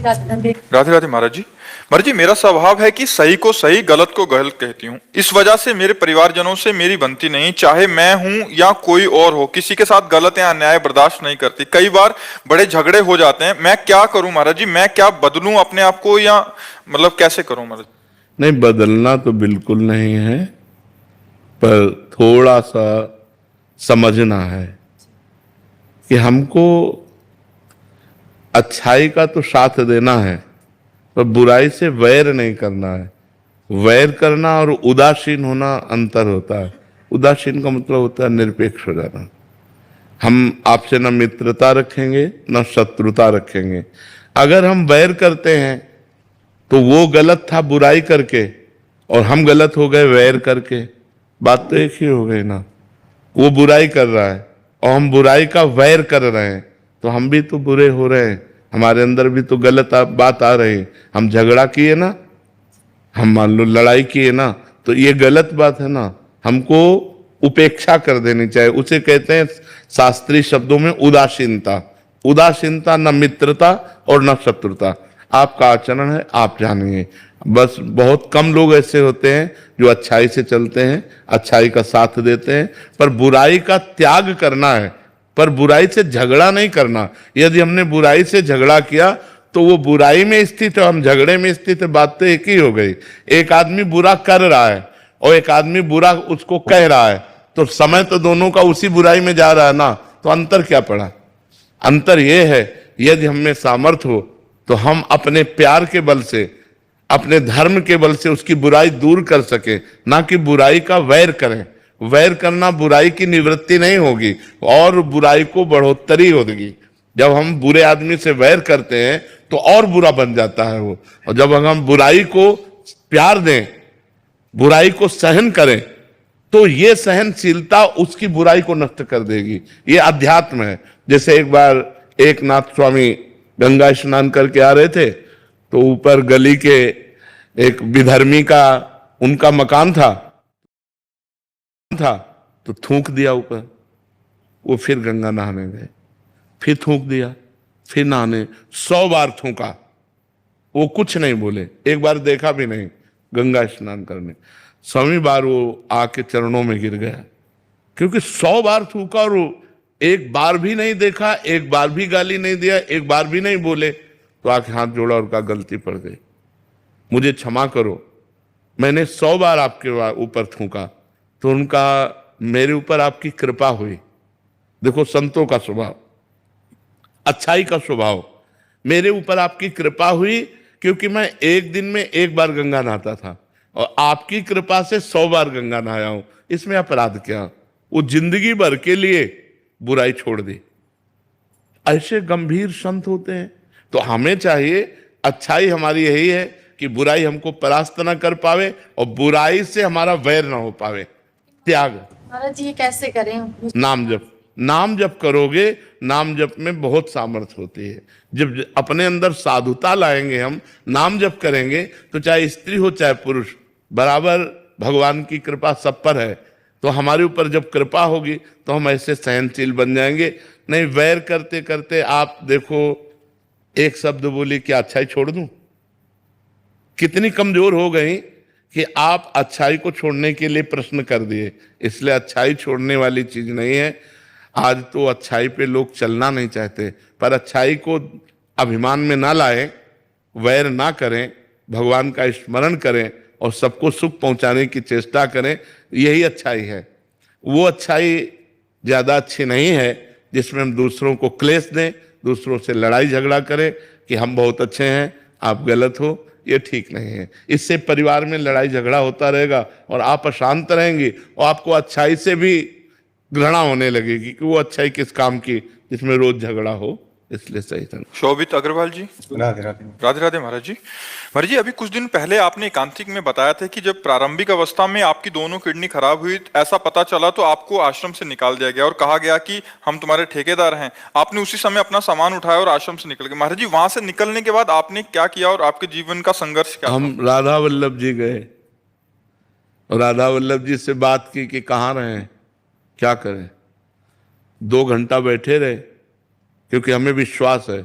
राधे राधे महाराज जी। महाराज जी, मेरा स्वभाव है कि सही को सही, गलत को गलत कहती हूँ। इस वजह से मेरे परिवारजनों से मेरी बनती नहीं, चाहे मैं हूँ या कोई और हो। किसी के साथ गलत या अन्याय बर्दाश्त नहीं करती। कई बार बड़े झगड़े हो जाते हैं। मैं क्या करूं महाराज जी? मैं क्या बदलूं अपने आप को, या मतलब कैसे करूं महाराज? नहीं, बदलना तो बिल्कुल नहीं है, पर थोड़ा सा समझना है कि हमको अच्छाई का तो साथ देना है, पर बुराई से वैर नहीं करना है। वैर करना और उदासीन होना अंतर होता है। उदासीन का मतलब होता है निरपेक्ष हो जाना। हम आपसे न मित्रता रखेंगे न शत्रुता रखेंगे। अगर हम वैर करते हैं तो वो गलत था बुराई करके, और हम गलत हो गए वैर करके, बात तो एक ही हो गई ना। वो बुराई कर रहा है और हम बुराई का वैर कर रहे हैं, तो हम भी तो बुरे हो रहे हैं। हमारे अंदर भी तो गलत बात आ रही है। हम झगड़ा किए ना, हम मान लो लड़ाई किए ना, तो ये गलत बात है ना। हमको उपेक्षा कर देनी चाहिए। उसे कहते हैं शास्त्रीय शब्दों में उदासीनता। उदासीनता न मित्रता और न शत्रुता। आपका आचरण है, आप जानिए। बस बहुत कम लोग ऐसे होते हैं जो अच्छाई से चलते हैं, अच्छाई का साथ देते हैं। पर बुराई का त्याग करना है, पर बुराई से झगड़ा नहीं करना। यदि हमने बुराई से झगड़ा किया तो वो बुराई में स्थित है, हम झगड़े में स्थित है, बात तो एक ही हो गई। एक आदमी बुरा कर रहा है और एक आदमी बुरा उसको कह रहा है, तो समय तो दोनों का उसी बुराई में जा रहा है ना। तो अंतर क्या पड़ा? अंतर यह है, यदि हमें सामर्थ्य हो तो हम अपने प्यार के बल से, अपने धर्म के बल से उसकी बुराई दूर कर सके, ना कि बुराई का वैर करें। वैर करना बुराई की निवृत्ति नहीं होगी और बुराई को बढ़ोतरी होगी। जब हम बुरे आदमी से वैर करते हैं तो और बुरा बन जाता है वो। और जब हम बुराई को प्यार दें, बुराई को सहन करें, तो ये सहनशीलता उसकी बुराई को नष्ट कर देगी। ये अध्यात्म है। जैसे एक बार एक नाथ स्वामी गंगा स्नान करके आ रहे थे, तो ऊपर गली के एक विधर्मी का उनका मकान था तो थूक दिया ऊपर। वो फिर गंगा नहाने गए, फिर थूक दिया, फिर नहाने 100 बार थूका। वो कुछ नहीं बोले, एक बार देखा भी नहीं गंगा स्नान करने। 100वीं बार वो आके चरणों में गिर गया, क्योंकि 100 बार थूका और एक बार भी नहीं देखा, एक बार भी गाली नहीं दिया, एक बार भी नहीं बोले। तो आके हाथ जोड़ा और कहा गलती पड़ गई, मुझे क्षमा करो, मैंने 100 बार आपके ऊपर थूका, तो उनका मेरे ऊपर आपकी कृपा हुई। देखो संतों का स्वभाव, अच्छाई का स्वभाव। मेरे ऊपर आपकी कृपा हुई क्योंकि मैं एक दिन में एक बार गंगा नहाता था और आपकी कृपा से 100 बार गंगा नहाया हूं। इसमें अपराध क्या? वो जिंदगी भर के लिए बुराई छोड़ दी। ऐसे गंभीर संत होते हैं। तो हमें चाहिए, अच्छाई हमारी यही है कि बुराई हमको परास्त ना कर पावे और बुराई से हमारा वैर ना हो पावे। त्याग। महाराज जी, ये कैसे करें? नाम जप। नाम जप करोगे, नाम जप में बहुत सामर्थ्य होती है। जब अपने अंदर साधुता लाएंगे, हम नाम जप करेंगे, तो चाहे स्त्री हो चाहे पुरुष, बराबर भगवान की कृपा सब पर है। तो हमारे ऊपर जब कृपा होगी तो हम ऐसे सहनशील बन जाएंगे। नहीं, वैर करते करते आप देखो, एक शब्द बोली कि अच्छाई छोड़ दूं, कितनी कमजोर हो गई कि आप अच्छाई को छोड़ने के लिए प्रश्न कर दिए। इसलिए अच्छाई छोड़ने वाली चीज नहीं है। आज तो अच्छाई पे लोग चलना नहीं चाहते, पर अच्छाई को अभिमान में ना लाएं, वैर ना करें, भगवान का स्मरण करें और सबको सुख पहुंचाने की चेष्टा करें। यही अच्छाई है। वो अच्छाई ज्यादा अच्छी नहीं है जिसमें हम दूसरों को क्लेश दें, दूसरों से लड़ाई झगड़ा करें कि हम बहुत अच्छे हैं, आप गलत हो। ये ठीक नहीं है। इससे परिवार में लड़ाई झगड़ा होता रहेगा और आप अशांत रहेंगे और आपको अच्छाई से भी घृणा होने लगेगी कि वो अच्छाई किस काम की जिसमें रोज झगड़ा हो। इसलिए सही था। शोभित अग्रवाल जी। राधे राधे। राधे राधे महाराज जी। महाराज जी, अभी कुछ दिन पहले आपने एकांतिक में बताया था कि जब प्रारंभिक अवस्था में आपकी दोनों किडनी खराब हुई, ऐसा पता चला तो आपको आश्रम से निकाल दिया गया और कहा गया कि हम तुम्हारे ठेकेदार हैं। आपने उसी समय अपना सामान उठाया और आश्रम से निकल गए। महाराज जी, वहां से निकलने के बाद आपने क्या किया और आपके जीवन का संघर्ष क्या? हम राधा वल्लभ जी गए और राधा वल्लभ जी से बात की कि कहाँ रहे, क्या करें। 2 घंटा बैठे रहे, क्योंकि हमें विश्वास है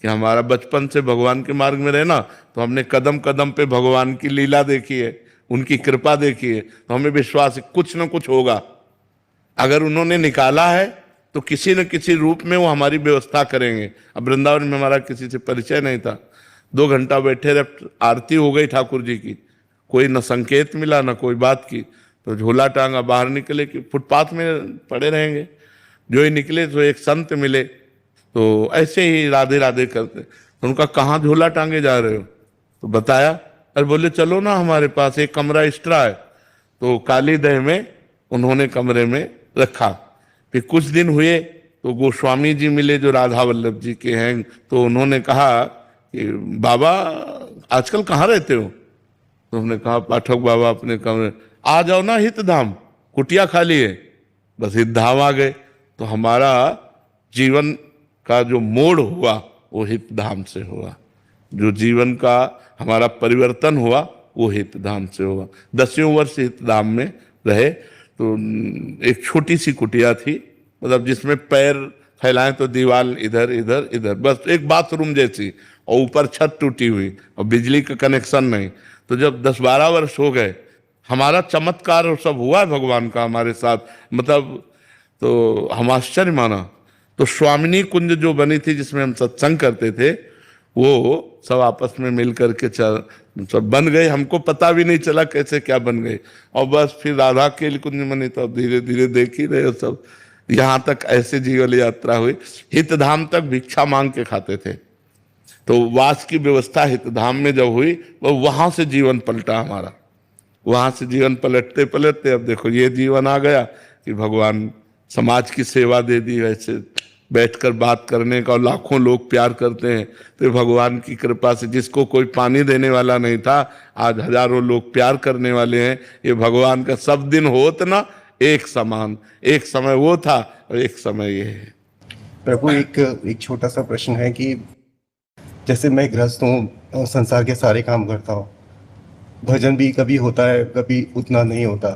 कि हमारा बचपन से भगवान के मार्ग में रहना, तो हमने कदम कदम पे भगवान की लीला देखी है, उनकी कृपा देखी है, तो हमें विश्वास है कुछ ना कुछ होगा। अगर उन्होंने निकाला है तो किसी न किसी रूप में वो हमारी व्यवस्था करेंगे। अब वृंदावन में हमारा किसी से परिचय नहीं था, 2 घंटा बैठे रहे, आरती हो गई ठाकुर जी की, कोई न संकेत मिला न कोई बात की, तो झोला टांगा बाहर निकले कि फुटपाथ में पड़े रहेंगे। जो ही निकले तो एक संत मिले, तो ऐसे ही राधे राधे करते, तो उनका कहाँ झोला टांगे जा रहे हो, तो बताया। अरे बोले चलो ना हमारे पास एक कमरा एक्स्ट्रा है, तो काली दह में उन्होंने कमरे में रखा। फिर कुछ दिन हुए तो गोस्वामी जी मिले जो राधा वल्लभ जी के हैं, तो उन्होंने कहा कि बाबा आजकल कहाँ रहते हो, तो हमने कहा पाठक बाबा अपने कमरे, आ जाओ ना हितधाम, कुटिया खाली है। बस हितधाम आ गए, तो हमारा जीवन का जो मोड़ हुआ वो हितधाम से हुआ, जो जीवन का हमारा परिवर्तन हुआ वो हितधाम से हुआ। 10वें वर्ष हितधाम में रहे, तो एक छोटी सी कुटिया थी, मतलब जिसमें पैर फैलाएं तो दीवार इधर इधर इधर, बस एक बाथरूम जैसी, और ऊपर छत टूटी हुई और बिजली का कनेक्शन नहीं। तो जब 10-12 वर्ष हो गए, हमारा चमत्कार और सब हुआ है भगवान का हमारे साथ, मतलब तो हम आश्चर्य माना। तो स्वामिनी कुंज जो बनी थी जिसमें हम सत्संग करते थे, वो सब आपस में मिल करके सब बन गए, हमको पता भी नहीं चला कैसे क्या बन गए। और बस फिर राधा के कुंज बनी, तो धीरे धीरे देख ही रहे सब, यहाँ तक ऐसे जीवन यात्रा हुई। हितधाम तक भिक्षा मांग के खाते थे, तो वास की व्यवस्था हितधाम में जब हुई, वो वहां से जीवन पलटा हमारा, वहां से जीवन पलटते पलटते अब देखो ये जीवन आ गया कि भगवान समाज की सेवा दे दी, वैसे बैठकर बात करने का, और लाखों लोग प्यार करते हैं। तो भगवान की कृपा से जिसको कोई पानी देने वाला नहीं था, आज हजारों लोग प्यार करने वाले हैं। ये भगवान का सब दिन होत ना एक समान, एक समय वो था और एक समय ये है। प्रभु एक छोटा सा प्रश्न है कि जैसे मैं गृहस्थ हूँ, संसार के सारे काम करता हूँ, भजन भी कभी होता है कभी उतना नहीं होता,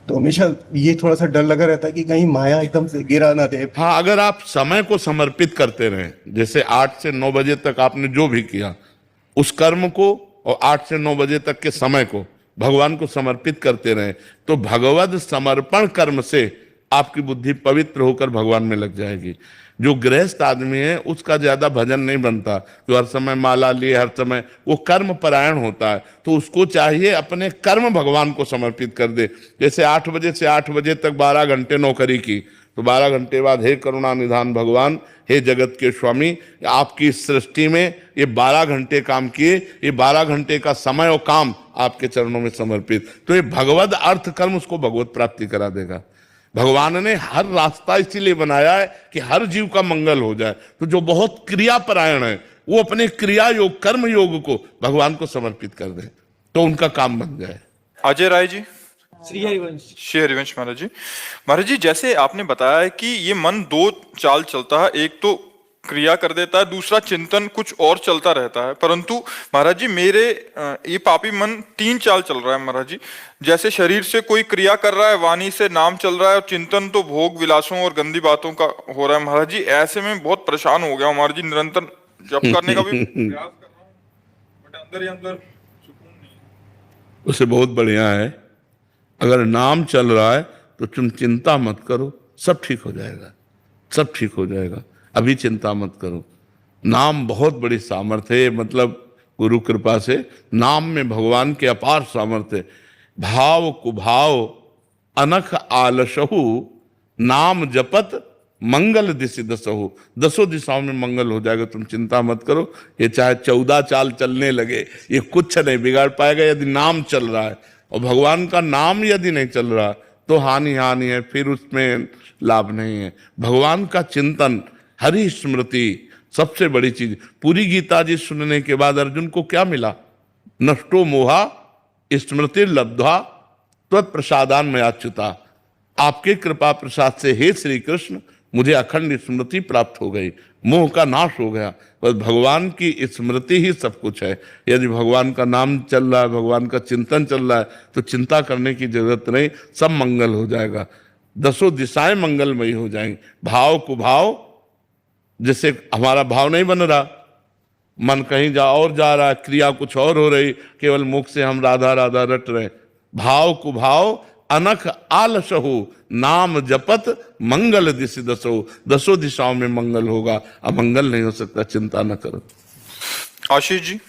तो हमेशा ये थोड़ा सा डर लगा रहता है कि कहीं माया एकदम से गिरा ना दे। हाँ, अगर आप समय को समर्पित करते रहे, जैसे 8 से 9 बजे तक आपने जो भी किया उस कर्म को, और 8 से 9 बजे तक के समय को भगवान को समर्पित करते रहे, तो भगवद समर्पण कर्म से आपकी बुद्धि पवित्र होकर भगवान में लग जाएगी। जो गृहस्थ आदमी है उसका ज्यादा भजन नहीं बनता, जो हर समय माला लिए हर समय, वो कर्म परायण होता है, तो उसको चाहिए अपने कर्म भगवान को समर्पित कर दे। जैसे 8 बजे से 8 बजे तक 12 घंटे नौकरी की, तो 12 घंटे बाद हे करुणा निधान भगवान, हे जगत के स्वामी, आपकी इस सृष्टि में ये 12 घंटे काम किए, ये 12 घंटे का समय और काम आपके चरणों में समर्पित, तो ये भगवद अर्थ कर्म उसको भगवत प्राप्ति करा देगा। भगवान ने हर रास्ता इसीलिए बनाया है कि हर जीव का मंगल हो जाए। तो जो बहुत क्रियापरायण है वो अपने क्रिया योग कर्म योग को भगवान को समर्पित कर दे, तो उनका काम बन जाए। अजय राय जी। श्री हरिवंश। श्री हरिवंश महाराज जी। महाराज जी, जैसे आपने बताया है कि ये मन 2 चाल चलता है, एक तो क्रिया कर देता है, दूसरा चिंतन कुछ और चलता रहता है, परंतु महाराज जी मेरे ये पापी मन 3 चाल चल रहा है महाराज जी। जैसे शरीर से कोई क्रिया कर रहा है, वाणी से नाम चल रहा है, और चिंतन तो भोग विलासों और गंदी बातों का हो रहा है महाराज जी। ऐसे में बहुत परेशान हो गया हूं महाराज जी, निरंतर जप करने का भी प्रयास कर रहा हूँ, बट अंदर ही अंदर सुकून नहीं। उसे बहुत बढ़िया है, अगर नाम चल रहा है तो तुम चिंता मत करो, सब ठीक हो जाएगा, सब ठीक हो जाएगा। अभी चिंता मत करो, नाम बहुत बड़ी सामर्थ्य है, मतलब गुरु कृपा से नाम में भगवान के अपार सामर्थ्य है। भाव कुभाव अनख आलसहु, नाम जपत मंगल दिशि दसहु, 10 दिशाओं में मंगल हो जाएगा, तुम चिंता मत करो। ये चाहे 14 चाल चलने लगे, ये कुछ नहीं बिगाड़ पाएगा यदि नाम चल रहा है। और भगवान का नाम यदि नहीं चल रहा तो हानि हानि है, फिर उसमें लाभ नहीं है। भगवान का चिंतन, हरि स्मृति सबसे बड़ी चीज। पूरी गीता जी सुनने के बाद अर्जुन को क्या मिला? नष्टो मोहा स्मृति लब्ध्वा त्वत्प्रसादान मयाच्युता, आपके कृपा प्रसाद से हे श्री कृष्ण मुझे अखंड स्मृति प्राप्त हो गई, मोह का नाश हो गया। बस भगवान की स्मृति ही सब कुछ है। यदि भगवान का नाम चल रहा है, भगवान का चिंतन चल रहा है, तो चिंता करने की जरूरत नहीं, सब मंगल हो जाएगा, 10 दिशाएं मंगलमयी हो जाएंगी। भाव कुभाव, जैसे हमारा भाव नहीं बन रहा, मन कहीं जा रहा है, क्रिया कुछ और हो रही, केवल मुख से हम राधा राधा रट रहे। भाव कुभाव अनख आलसहु, नाम जपत मंगल दिशि दसो। दसों दिशाओं में मंगल होगा, अमंगल नहीं हो सकता, चिंता न करो। आशीष जी।